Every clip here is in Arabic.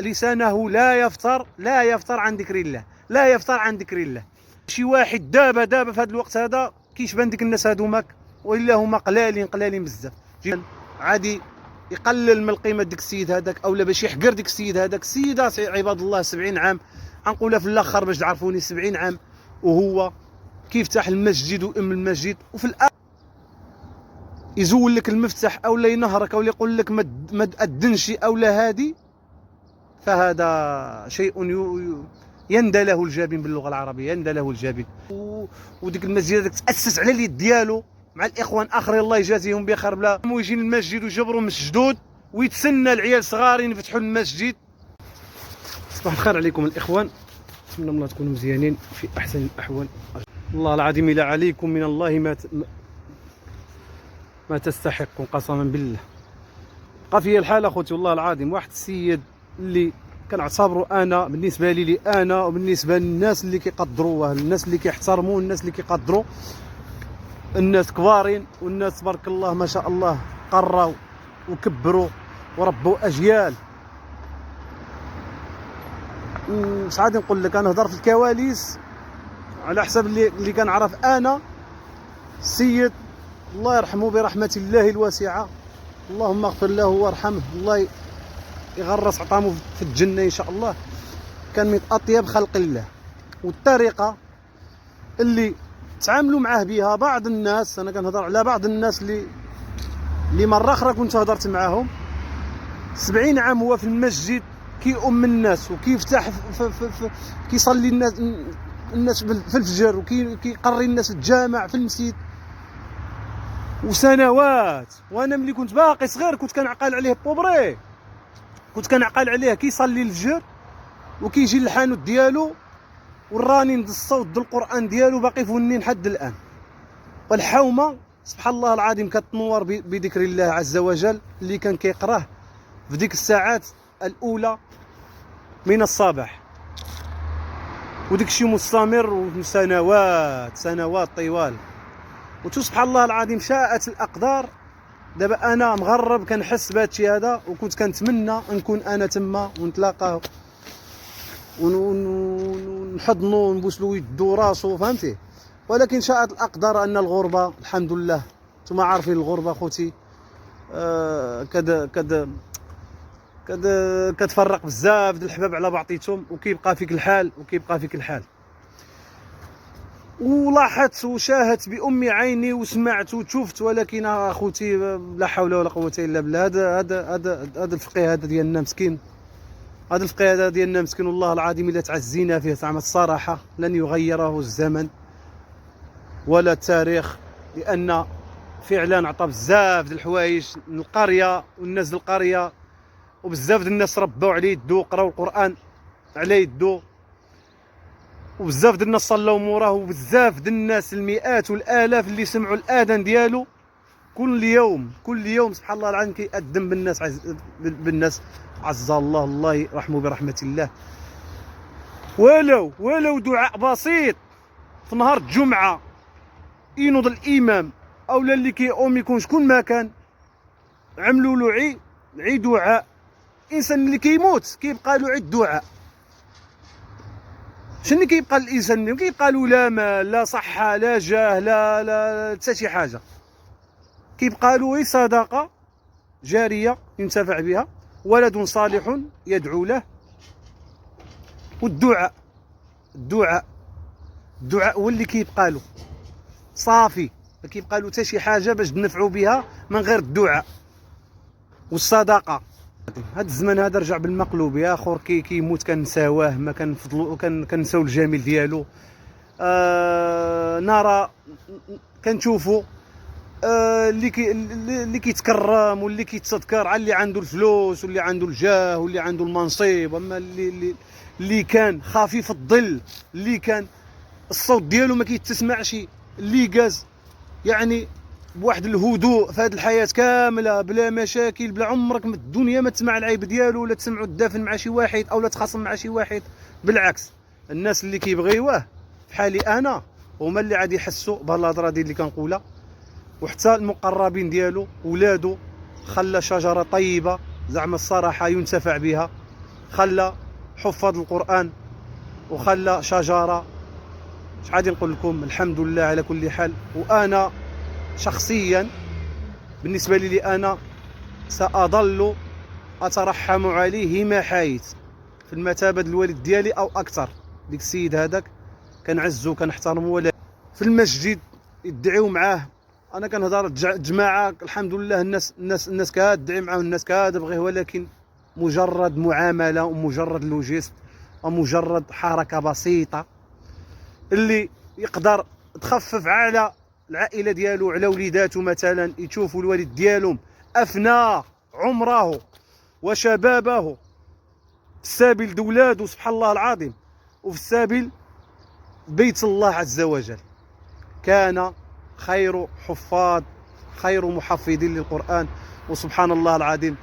لسانه لا يفتر عن ذكر الله، لا يفتر عن ذكر الله. شي واحد دابا في هذا الوقت هذا كيشبان ديك الناس هادوماك والا هما قلالين بزاف، عادي يقلل من قيمه ديك السيد هذاك اولا باش يحقر ديك السيد هذاك. السيده عباد الله 70 عام، غنقولها في الاخر باش تعرفوني، 70 عام وهو كيفتح المسجد وام المسجد، وفي الآخر يزول لك المفتاح اولا ينهرك اولا يقول لك ما تأذنش اولا هادي. فهذا شيء يندى له الجبين باللغه العربيه، يندى له الجبين. وديك المسجد هذاك تاسس على اليد ديالو مع الاخوان اخرين الله يجازيهم بخير، بلا يجي للمسجد ويجبروا من السجدود ويتسنى العيال صغارين يفتحوا المسجد. صباح الخير عليكم الاخوان، نتمنى الله تكونوا مزيانين في احسن الاحوال. والله العظيم لا عليكم من الله ما تستحقون قسما بالله. بقى فيا الحال اخوتي والله العظيم، واحد السيد اللي كنعتبروا انا بالنسبه لي انا وبالنسبه للناس اللي كيقدروه، الناس اللي كيحترموه، الناس اللي كيقدروا، الناس كبارين والناس تبارك الله ما شاء الله قراو وكبروا وربوا اجيال. مش غادي نقول لك، انا نهضر في الكواليس على حسب اللي كنعرف انا. السيد الله يرحمه برحمه الله الواسعه، اللهم اغفر له وارحمه، الله يغرس عطامه في الجنه ان شاء الله. كان من اطيب خلق الله، والطريقه اللي تعاملوا معاه بها بعض الناس، انا كنهضر على بعض الناس اللي مره اخرى كنت هضرت معاهم. 70 عام هو في المسجد كيؤم الناس وكيفتح كيصلي الناس في الفجر وكيقري الناس في الجامع في المسجد وسنوات. وانا ملي كنت باقي صغير كنت كنعقل عليه بوبري، كنت كنعقل عليه كيصلي الفجر وكيجي للحانوت ديالو وراني الصوت ديال القران ديالو باقي فنين حد الان. والحومه سبحان الله العظيم كتنور بذكر الله عز وجل اللي كان كيقراه في ديك الساعات الاولى من الصباح، وديك الشيء مستمر وسنوات طوال. سبحان الله العظيم شاءت الاقدار. دابا انا مغرب كنحس بهذا الشيء هذا، وكنت كنتمنى نكون انا تما ونتلاقاه ونحضنو ونبوسلو يدو راسو، فهمتي. ولكن شاءت الاقدار ان الغربه الحمد لله، نتوما عارفين الغربه خوتي كتفرق بزاف ديال الحباب على بعضيتهم، وكيبقى فيك الحال. ولاحظت وشاهدت بأم عيني وسمعت وشفت، ولكن اخوتي لا حول ولا قوه الا بالله. هذا الفقيه هذا ديالنا مسكين، هذا الفقيه هذا ديالنا مسكين والله العظيم الا تعزينا فيه زعما الصراحه لن يغيره الزمن ولا التاريخ، لان فعلا عطى بزاف ديال الحوايج للقريه والناس ديال القريه، وبزاف ديال الناس ربوا على يدو قراو القران على يدو، وبزاف ديال الناس صلاو موراه، وبزاف ديال الناس المئات والالاف اللي سمعوا الاذان ديالو كل يوم سبحان الله العظيم كيأذن بالناس عز الله يرحمه برحمه الله. ولو دعاء بسيط في نهار الجمعه ينوض الامام اولا اللي كيقوم يكون شكون ما كان، عملوا له عي دعاء. الانسان اللي كيموت كيبقى له عيد دعاء. شنو كيبقى للانسان؟ كيبقى له لا مال لا صحه لا جاه لا حتى شي حاجه، كيبقى له صدقه جاريه ينتفع بها، ولد صالح يدعو له، والدعاء هو اللي كيبقى له صافي، ما كيبقى له حتى شي حاجه باش ننفعوا بها من غير الدعاء والصدقه. هاد الزمان هذا رجع بالمقلوب يا اخور، كيموت كنساواه، ما كنفضلوا كنساو الجميل ديالو. نرى كنشوفوا اللي كيتكرم واللي كيتذكر على اللي عنده الفلوس واللي عنده الجاه واللي عنده المنصب، اما اللي كان خفيف الظل، اللي كان الصوت ديالو ما كيتسمعش، اللي قاز يعني بواحد الهدوء في هذه الحياه كامله بلا مشاكل، بلا عمرك من الدنيا ما تسمع العيب ديالو ولا تسمعوا الدافن مع شي واحد او لا تخاصم مع شي واحد. بالعكس الناس اللي كيبغيوه بحالي انا هما اللي عاد يحسوا بهالهضره ديال اللي كنقولها، وحتى المقربين ديالو ولادو خلى شجره طيبه زعما الصراحه ينتفع بها خلى حفاظ القرآن وخلى شجرة. اش غادي نقول لكم؟ الحمد لله على كل حال. وانا شخصيا بالنسبه لي انا ساظل اترحم عليه ما حايت في المثابه الوالد ديالي او اكثر. ديك السيد هذاك كنعزو كنحترمو، ولا في المسجد يدعيو معاه. انا كنهضر جماعه الحمد لله، الناس كتدعي معاه، الناس كتبغيه، ولكن مجرد معامله ومجرد لوجيست ومجرد حركه بسيطه اللي يقدر تخفف على العائله ديالو، على وليداتو مثلا، يشوفوا الوالد ديالهم افنى عمره وشبابه في سبيل دولادو سبحان الله العظيم، وفي سبيل بيت الله عز وجل. كان خير حفاظ، خير محفظين للقرآن. وسبحان الله العظيم،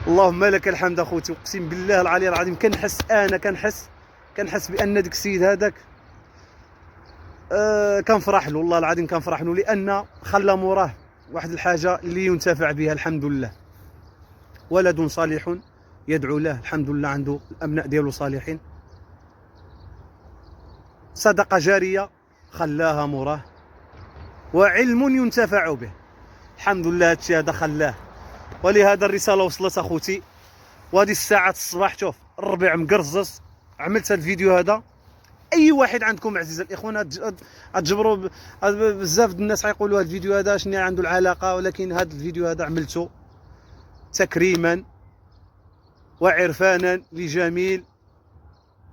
اللهم لك الحمد اخوتي. اقسم بالله العلي العظيم كنحس بان ديك السيد هذاك كنفرح له، والله العظيم كنفرح له، لان خلى موراه واحد الحاجه اللي ينتفع بها الحمد لله. ولد صالح يدعو له، الحمد لله عنده الابناء ديالو صالحين. صدقه جاريه خلاها موراه، وعلم ينتفع به، الحمد لله. هادشي هذا خلاه. ولهذا الرساله وصلت اخوتي. وهذه الساعه الصباح شوف الربيع مقرزص، عملت هذا الفيديو هذا. اي واحد عندكم عزيز الاخوان تجبروا بزاف الناس غيقولوا هذا الفيديو هذا شنو عنده العلاقه، ولكن هذا الفيديو هذا عملته تكريما وعرفانا لجميل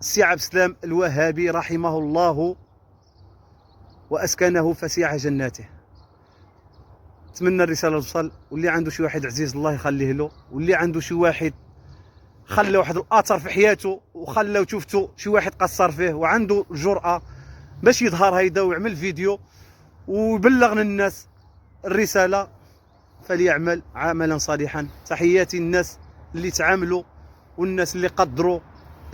السي عبد السلام الوهابي رحمه الله واسكنه فسيح جناته. نتمنى الرساله توصل، واللي عنده شي واحد عزيز الله يخليه له، واللي عنده شي واحد خلى واحد الاثر في حياته وخلى وشفتو شي واحد قصر فيه وعنده الجرأه باش يظهر هيدا ويعمل فيديو ويبلغ الناس الرساله، فليعمل عملا صالحا. تحياتي الناس اللي تعاملوا والناس اللي قدروا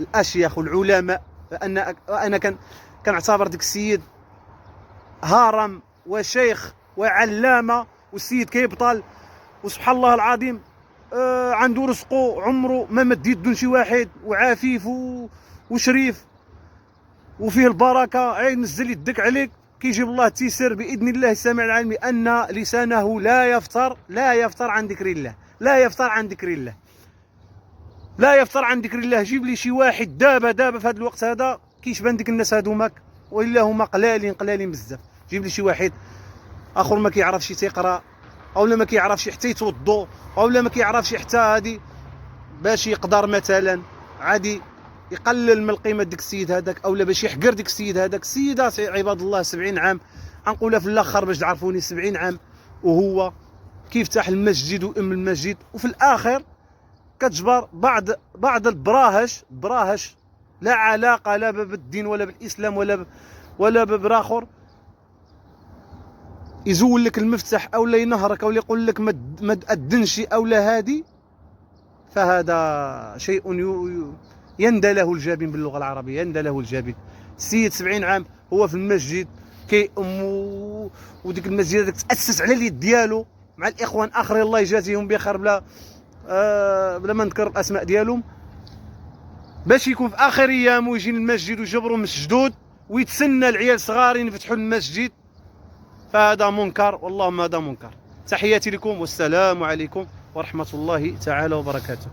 الاشياخ والعلماء. فانا كنعتبر ديك السيد هرم وشيخ وعلامه، والسيد كيبطل وسبحان الله العظيم عنده رزقه عمره ما مد يدو لشي واحد، وعفيف وشريف وفيه البركه. ينزل يدك عليك كيجيب الله التيسير باذن الله السميع العليم، ان لسانه لا يفتر عن ذكر الله، لا يفتر عن ذكر الله. جيب لي شي واحد دابا في هذا الوقت هذا كيشبان ديك الناس هذوماك، والا هما قلالين بزاف. جيب لي شي واحد اخر ما كيعرفش تيقرا، اولا ما كيعرفش حتى يتوضو، اولا ما كيعرفش حتى هادي باش يقدر مثلا عادي يقلل من قيمه ديك السيد هذاك، اولا باش يحقر ديك السيد هذاك. السيدات عباد الله 70 عام، غنقولها في الاخر باش تعرفوني، 70 عام وهو كيفتح المسجد وام المسجد، وفي الاخر كتجبر بعض البراهش لا علاقه لا بالدين ولا بالاسلام ولا ببراخر، يزول لك المفتاح اولا ينهرك اولا يقول لك ما تأذنش اولا هادي. فهذا شيء يندى له الجبين باللغه العربيه، يندى له الجبين. السيد 70 عام هو في المسجد وديك المسجد هذاك تاسس على اليد ديالو مع الاخوان اخرين الله يجازيهم بخير، بلا ما نذكر الاسماء ديالهم، باش يكون في اخر ايامه يجي للمسجد ويجبروا مسجدود ويتسنى العيال صغارين يفتحوا المسجد. فهذا منكر، والله هذا منكر. تحياتي لكم والسلام عليكم ورحمه الله تعالى وبركاته.